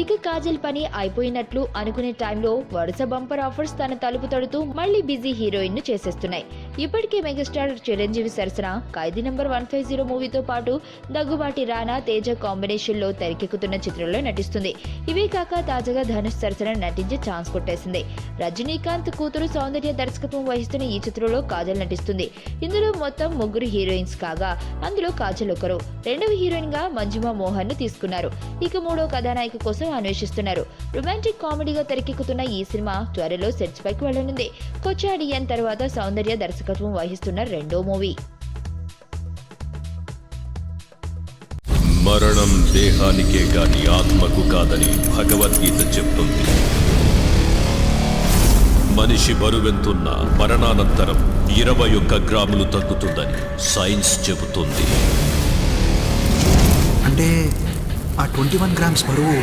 ఇక కాజల్ పని అయిపోయినట్లు అనుకునే టైంలో వరుస బంపర్ ఆఫర్స్ తన తలుపు తడుతూ మళ్లీ బిజీ హీరోయిన్ ను చేసేస్తున్నాయి. ఇప్పటికే మెగాస్టార్ చిరంజీవి సరసన ఖైదీ నంబర్ 150 మూవీతో పాటు దగ్గుబాటి రానా తేజ కాంబినేషన్ లో తెరకెక్కుతున్న చిత్రంలో నటిస్తుంది. ఇవే కాక తాజాగా ధనుష్ సరసన నటించే ఛాన్స్ కొట్టేసింది. రజనీకాంత్ కూతురు సౌందర్య దర్శకత్వం వహిస్తున్న ఈ చిత్రంలో కాజల్ నటిస్తుంది. ఇందులో మొత్తం 3 హీరోయిన్స్ కాగా అందులో కాజల్ ఒకరు. రెండవ హీరోయిన్ గా మంజుమా మోహన్ ను తీసుకున్నారు. ఇక మూడో కథానాయిక కోసం అన్వేషిస్తున్నారు. రొమాంటిక్ కామెడీగా తెరకెక్కుతున్న ఈ సినిమా త్వరలో సెట్స్ పైకి వెళ్లనుంది. కొచ్చాడియన్ తర్వాత సౌందర్య దర్శకత్వం వహిస్తున్న రెండో మూవీ. మరణం దేహానికే గాని ఆత్మకు కాదని భగవద్గీత చెప్తుంది. మనిషి బరువెంతున్న మరణానంతరం 21 గ్రాములు తగ్గుతుందని సైన్స్ చెబుతుంది. అంటే ఆ 21 గ్రామ్స్ బరువు